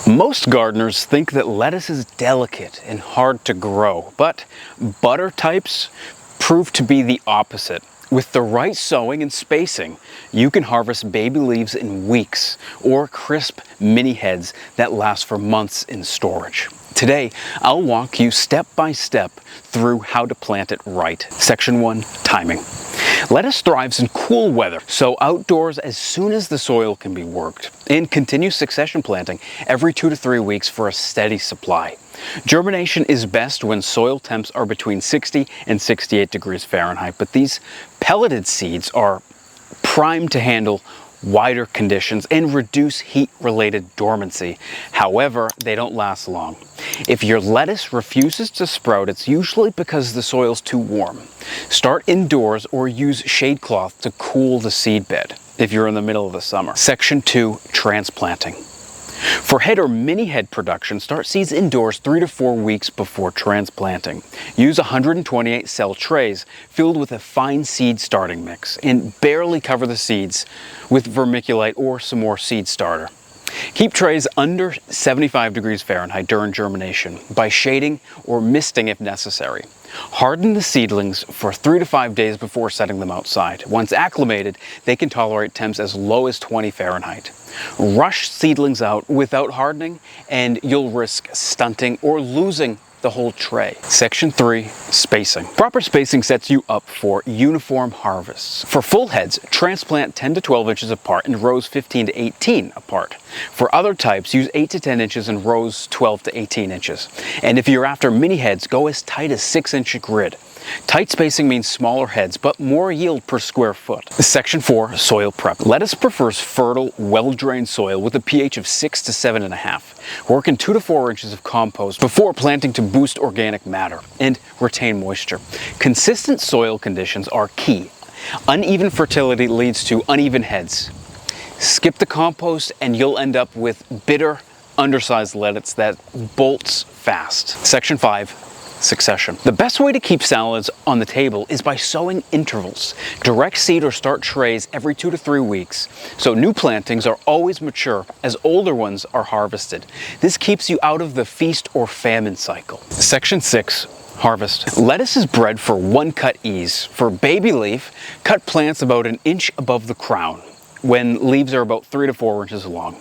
Most gardeners think that lettuce is delicate and hard to grow, but butter types prove to be the opposite. With the right sowing and spacing, you can harvest baby leaves in weeks or crisp mini heads that last for months in storage. Today, I'll walk you step by step through how to plant it right. Section 1, timing. Lettuce thrives in cool weather, so outdoors as soon as the soil can be worked, and continue succession planting every 2 to 3 weeks for a steady supply. Germination is best when soil temps are between 60 and 68 degrees Fahrenheit, but these pelleted seeds are primed to handle wider conditions and reduce heat-related dormancy. However, they don't last long. If your lettuce refuses to sprout, it's usually because the soil's too warm. Start indoors or use shade cloth to cool the seed bed if you're in the middle of the summer. Section 2, transplanting. For head or mini head production, start seeds indoors 3 to 4 weeks before transplanting. Use 128 cell trays filled with a fine seed starting mix and barely cover the seeds with vermiculite or some more seed starter. Keep trays under 75 degrees Fahrenheit during germination by shading or misting if necessary. Harden the seedlings for 3 to 5 days before setting them outside. Once acclimated, they can tolerate temps as low as 20 Fahrenheit. Rush seedlings out without hardening and you'll risk stunting or losing the whole tray. Section 3, spacing. Proper spacing sets you up for uniform harvests. For full heads, transplant 10 to 12 inches apart in rows 15 to 18 apart. For other types, use 8 to 10 inches in rows 12 to 18 inches. And if you're after mini heads, go as tight as 6-inch grid. Tight spacing means smaller heads, but more yield per square foot. Section 4, soil prep. Lettuce prefers fertile, well-drained soil with a pH of 6 to 7.5. Work in 2 to 4 inches of compost before planting to boost organic matter and retain moisture. Consistent soil conditions are key. Uneven fertility leads to uneven heads. Skip the compost and you'll end up with bitter, undersized lettuce that bolts fast. Section 5, succession. The best way to keep salads on the table is by sowing intervals. Direct seed or start trays every 2 to 3 weeks, so new plantings are always mature as older ones are harvested. This keeps you out of the feast or famine cycle. Section 6, harvest. Lettuce is bred for one-cut ease. For baby leaf, cut plants about 1 inch above the crown, when leaves are about 3 to 4 inches long.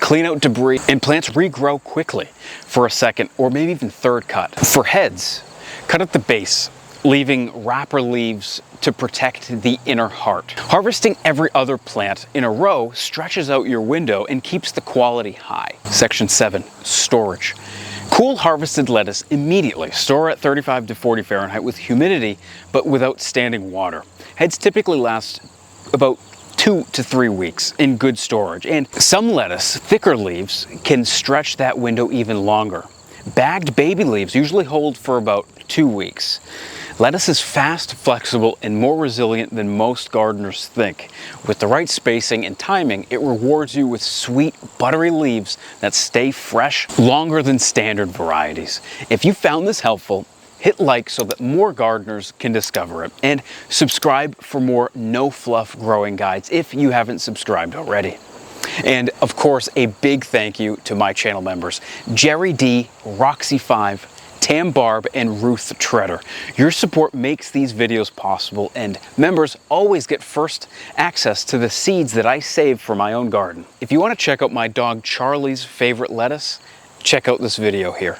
Clean out debris and plants regrow quickly for a second or maybe even third cut. For heads, cut at the base, leaving wrapper leaves to protect the inner heart. Harvesting every other plant in a row stretches out your window and keeps the quality high. Section 7, storage. Cool harvested lettuce immediately. Store at 35 to 40 Fahrenheit with humidity, but without standing water. Heads typically last about 2 to 3 weeks in good storage, and some lettuce, thicker leaves, can stretch that window even longer. Bagged baby leaves usually hold for about 2 weeks. Lettuce is fast, flexible, and more resilient than most gardeners think. With the right spacing and timing, it rewards you with sweet, buttery leaves that stay fresh longer than standard varieties. If you found this helpful, hit like so that more gardeners can discover it, and subscribe for more no-fluff growing guides if you haven't subscribed already. And of course, a big thank you to my channel members, Jerry D, Roxy 5, Tam Barb, and Ruth Treader. Your support makes these videos possible, and members always get first access to the seeds that I save for my own garden. If you want to check out my dog Charlie's favorite lettuce, check out this video here.